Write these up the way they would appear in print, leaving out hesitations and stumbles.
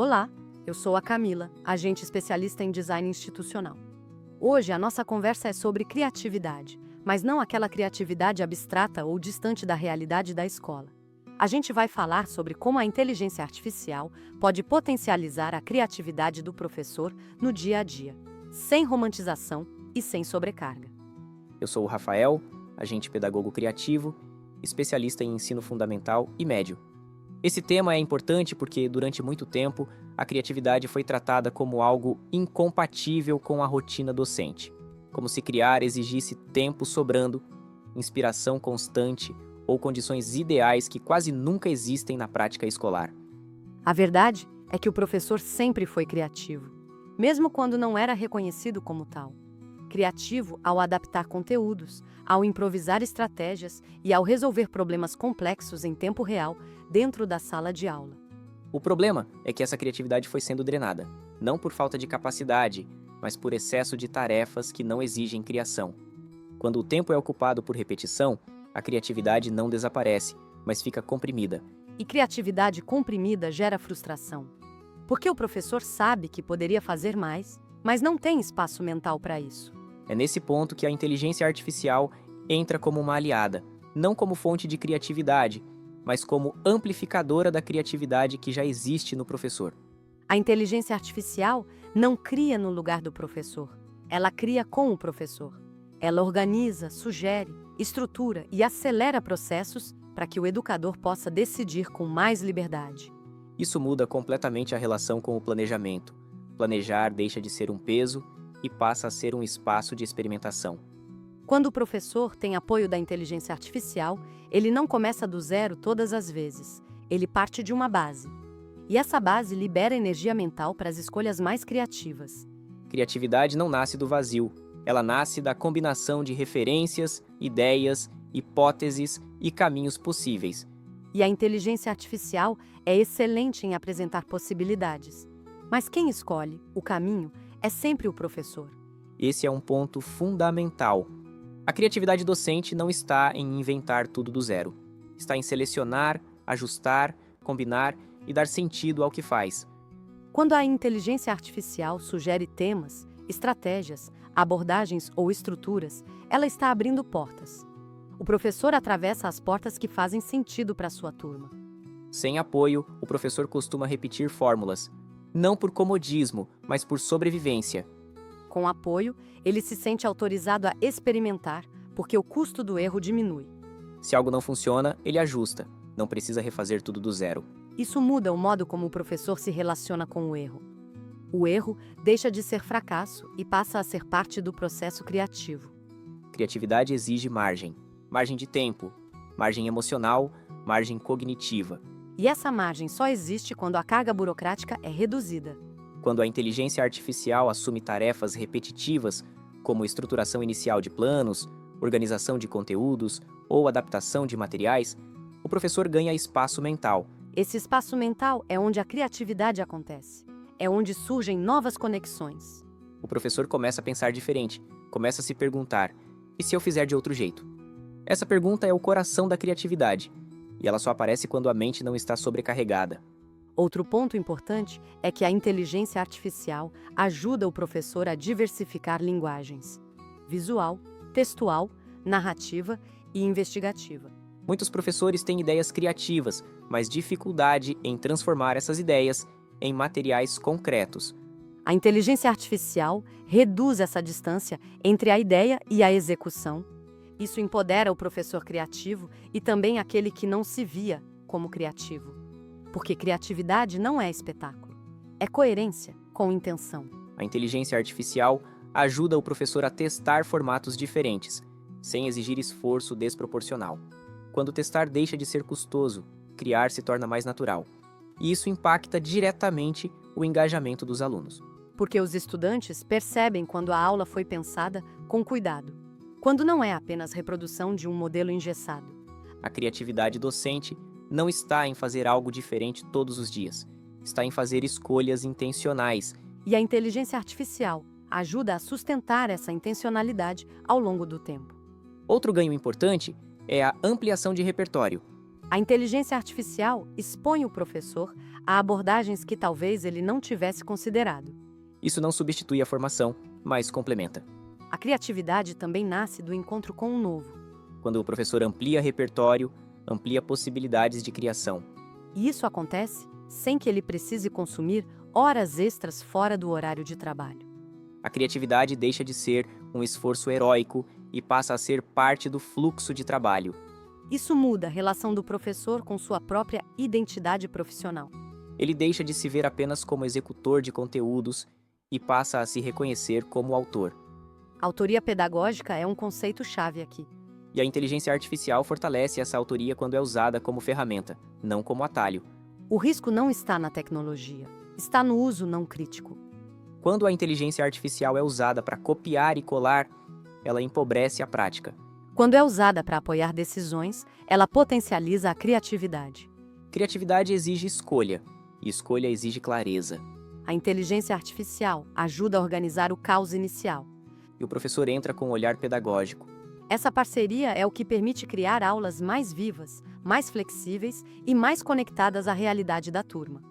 Olá, eu sou a Camila, agente especialista em design institucional. Hoje a nossa conversa é sobre criatividade, mas não aquela criatividade abstrata ou distante da realidade da escola. A gente vai falar sobre como a inteligência artificial pode potencializar a criatividade do professor no dia a dia, sem romantização e sem sobrecarga. Eu sou o Rafael, agente pedagogo criativo, especialista em ensino fundamental e médio. Esse tema é importante porque, durante muito tempo, a criatividade foi tratada como algo incompatível com a rotina docente, como se criar exigisse tempo sobrando, inspiração constante ou condições ideais que quase nunca existem na prática escolar. A verdade é que o professor sempre foi criativo, mesmo quando não era reconhecido como tal. Criativo ao adaptar conteúdos, ao improvisar estratégias e ao resolver problemas complexos em tempo real dentro da sala de aula. O problema é que essa criatividade foi sendo drenada, não por falta de capacidade, mas por excesso de tarefas que não exigem criação. Quando o tempo é ocupado por repetição, a criatividade não desaparece, mas fica comprimida. E criatividade comprimida gera frustração. Porque o professor sabe que poderia fazer mais, mas não tem espaço mental para isso. É nesse ponto que a inteligência artificial entra como uma aliada, não como fonte de criatividade, mas como amplificadora da criatividade que já existe no professor. A inteligência artificial não cria no lugar do professor, ela cria com o professor. Ela organiza, sugere, estrutura e acelera processos para que o educador possa decidir com mais liberdade. Isso muda completamente a relação com o planejamento. Planejar deixa de ser um peso e passa a ser um espaço de experimentação. Quando o professor tem apoio da inteligência artificial, ele não começa do zero todas as vezes. Ele parte de uma base. E essa base libera energia mental para as escolhas mais criativas. Criatividade não nasce do vazio. Ela nasce da combinação de referências, ideias, hipóteses e caminhos possíveis. E a inteligência artificial é excelente em apresentar possibilidades. Mas quem escolhe o caminho é sempre o professor. Esse é um ponto fundamental. A criatividade docente não está em inventar tudo do zero. Está em selecionar, ajustar, combinar e dar sentido ao que faz. Quando a inteligência artificial sugere temas, estratégias, abordagens ou estruturas, ela está abrindo portas. O professor atravessa as portas que fazem sentido para a sua turma. Sem apoio, o professor costuma repetir fórmulas, não por comodismo, mas por sobrevivência. Com apoio, ele se sente autorizado a experimentar, porque o custo do erro diminui. Se algo não funciona, ele ajusta. Não precisa refazer tudo do zero. Isso muda o modo como o professor se relaciona com o erro. O erro deixa de ser fracasso e passa a ser parte do processo criativo. Criatividade exige margem. Margem de tempo, margem emocional, margem cognitiva. E essa margem só existe quando a carga burocrática é reduzida. Quando a inteligência artificial assume tarefas repetitivas, como estruturação inicial de planos, organização de conteúdos ou adaptação de materiais, o professor ganha espaço mental. Esse espaço mental é onde a criatividade acontece. É onde surgem novas conexões. O professor começa a pensar diferente, começa a se perguntar: e se eu fizer de outro jeito? Essa pergunta é o coração da criatividade, e ela só aparece quando a mente não está sobrecarregada. Outro ponto importante é que a inteligência artificial ajuda o professor a diversificar linguagens: visual, textual, narrativa e investigativa. Muitos professores têm ideias criativas, mas dificuldade em transformar essas ideias em materiais concretos. A inteligência artificial reduz essa distância entre a ideia e a execução. Isso empodera o professor criativo e também aquele que não se via como criativo. Porque criatividade não é espetáculo, é coerência com intenção. A inteligência artificial ajuda o professor a testar formatos diferentes, sem exigir esforço desproporcional. Quando testar deixa de ser custoso, criar se torna mais natural. E isso impacta diretamente o engajamento dos alunos. Porque os estudantes percebem quando a aula foi pensada com cuidado, quando não é apenas reprodução de um modelo engessado. A criatividade docente não está em fazer algo diferente todos os dias, está em fazer escolhas intencionais. E a inteligência artificial ajuda a sustentar essa intencionalidade ao longo do tempo. Outro ganho importante é a ampliação de repertório. A inteligência artificial expõe o professor a abordagens que talvez ele não tivesse considerado. Isso não substitui a formação, mas complementa. A criatividade também nasce do encontro com o novo. Quando o professor amplia repertório, amplia possibilidades de criação. E isso acontece sem que ele precise consumir horas extras fora do horário de trabalho. A criatividade deixa de ser um esforço heróico e passa a ser parte do fluxo de trabalho. Isso muda a relação do professor com sua própria identidade profissional. Ele deixa de se ver apenas como executor de conteúdos e passa a se reconhecer como autor. A autoria pedagógica é um conceito-chave aqui. E a inteligência artificial fortalece essa autoria quando é usada como ferramenta, não como atalho. O risco não está na tecnologia, está no uso não crítico. Quando a inteligência artificial é usada para copiar e colar, ela empobrece a prática. Quando é usada para apoiar decisões, ela potencializa a criatividade. Criatividade exige escolha, e escolha exige clareza. A inteligência artificial ajuda a organizar o caos inicial. E o professor entra com um olhar pedagógico. Essa parceria é o que permite criar aulas mais vivas, mais flexíveis e mais conectadas à realidade da turma.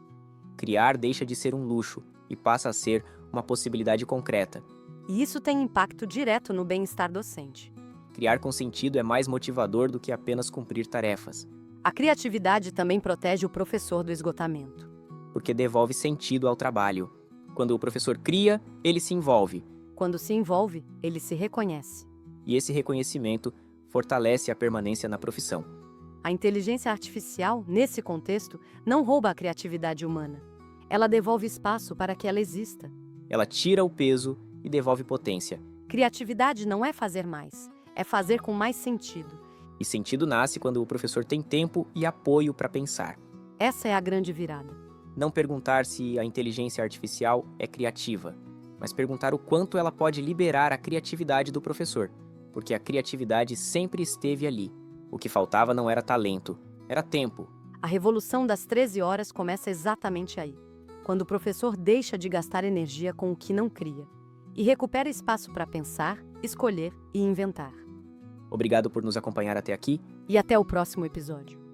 Criar deixa de ser um luxo e passa a ser uma possibilidade concreta. E isso tem impacto direto no bem-estar docente. Criar com sentido é mais motivador do que apenas cumprir tarefas. A criatividade também protege o professor do esgotamento. Porque devolve sentido ao trabalho. Quando o professor cria, ele se envolve. Quando se envolve, ele se reconhece. E esse reconhecimento fortalece a permanência na profissão. A inteligência artificial, nesse contexto, não rouba a criatividade humana. Ela devolve espaço para que ela exista. Ela tira o peso e devolve potência. Criatividade não é fazer mais, é fazer com mais sentido. E sentido nasce quando o professor tem tempo e apoio para pensar. Essa é a grande virada. Não perguntar se a inteligência artificial é criativa, mas perguntar o quanto ela pode liberar a criatividade do professor, porque a criatividade sempre esteve ali. O que faltava não era talento, era tempo. A revolução das 13 horas começa exatamente aí, quando o professor deixa de gastar energia com o que não cria e recupera espaço para pensar, escolher e inventar. Obrigado por nos acompanhar até aqui. E até o próximo episódio.